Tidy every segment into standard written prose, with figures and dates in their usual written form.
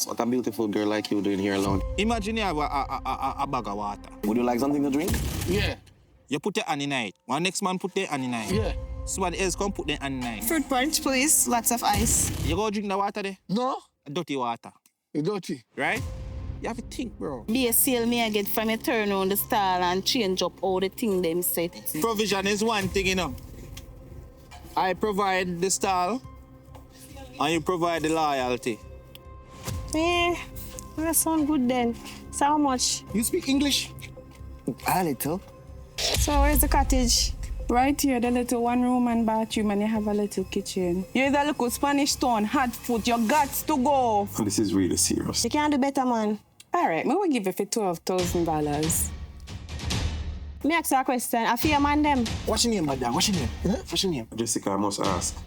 What a beautiful girl like you doing here alone. Imagine you have a bag of water. Would you like something to drink? Yeah. You put your hand in it. One next man put their hand in it. Yeah. Somebody else come put their hand in it. Fruit punch, please. Lots of ice. You go drink the water there? No? Dirty water. It's dirty. Right? You have to think, bro. Be a sale me I get from a turn on the style and change up all the thing them set. Provision is one thing, you know. I provide the style and you provide the loyalty. Yeah, that sounds good then. So how much? You speak English? A little. So where's the cottage? Right here, the little one room and bathroom, and you have a little kitchen. You're the little Spanish town, hot foot, you got to go. This is really serious. You can't do better, man. All right, me will give you for $12,000. Me ask you a question. I feel man them. What's your name, madam? What's your name? Huh? What's your name? Jessica, I must ask.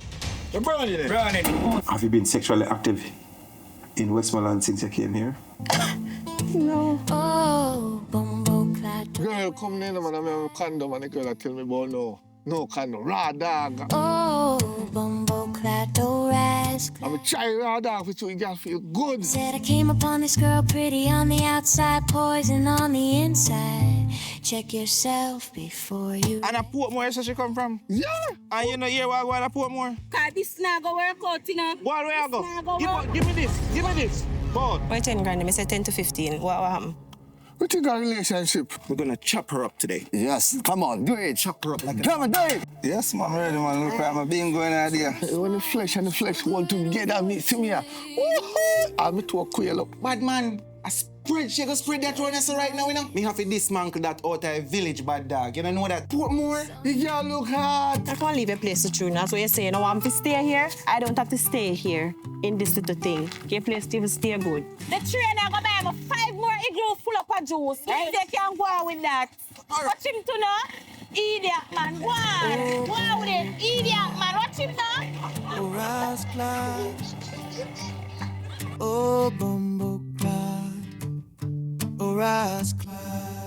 You're brownie there. Have you been sexually active in Westmoreland since you came here? No. Oh, bumbo clad. Girl, come in, man. I'm a condom, and the girl tell me about no condom. Raw dog. Oh, bumbo clad, oh rascal. I'm a try raw dog for you, girl feel good. Said I came upon this girl pretty on the outside, poison on the inside. Check yourself before you. And a Portmore, so she come from? Yeah. And you know here where I go at Portmore? Cause this not go work out, you know. Where I go? Give me this. Give me this. Both. Why 10 grand? I said 10 to 15. What happened? We think our relationship. We're gonna chop her up today. Yes, come on, do it. Chop her up like Come on, do it. Yes, man, ready, man. Look at my being going out there. When the flesh and the flesh want together, me, see me here. I'll be to a quail up. Bad man, she go spread that one right now, you know? Me have to dismantle that outer village, bad dog. You don't know that? Portmore? You girl look hard. I can't leave a place to true. That's what you're saying. I want to stay here. I don't have to stay here in this little thing. Your place still stay good. The trainer go buy me 5 more igloo full of juice. If they can go on with that. Watch him to know. Idiot, man. Go on. Go on with it. Idiot, man. Watch him now. Oh, rascal. Oh, bumbo clad. Oh, rascal.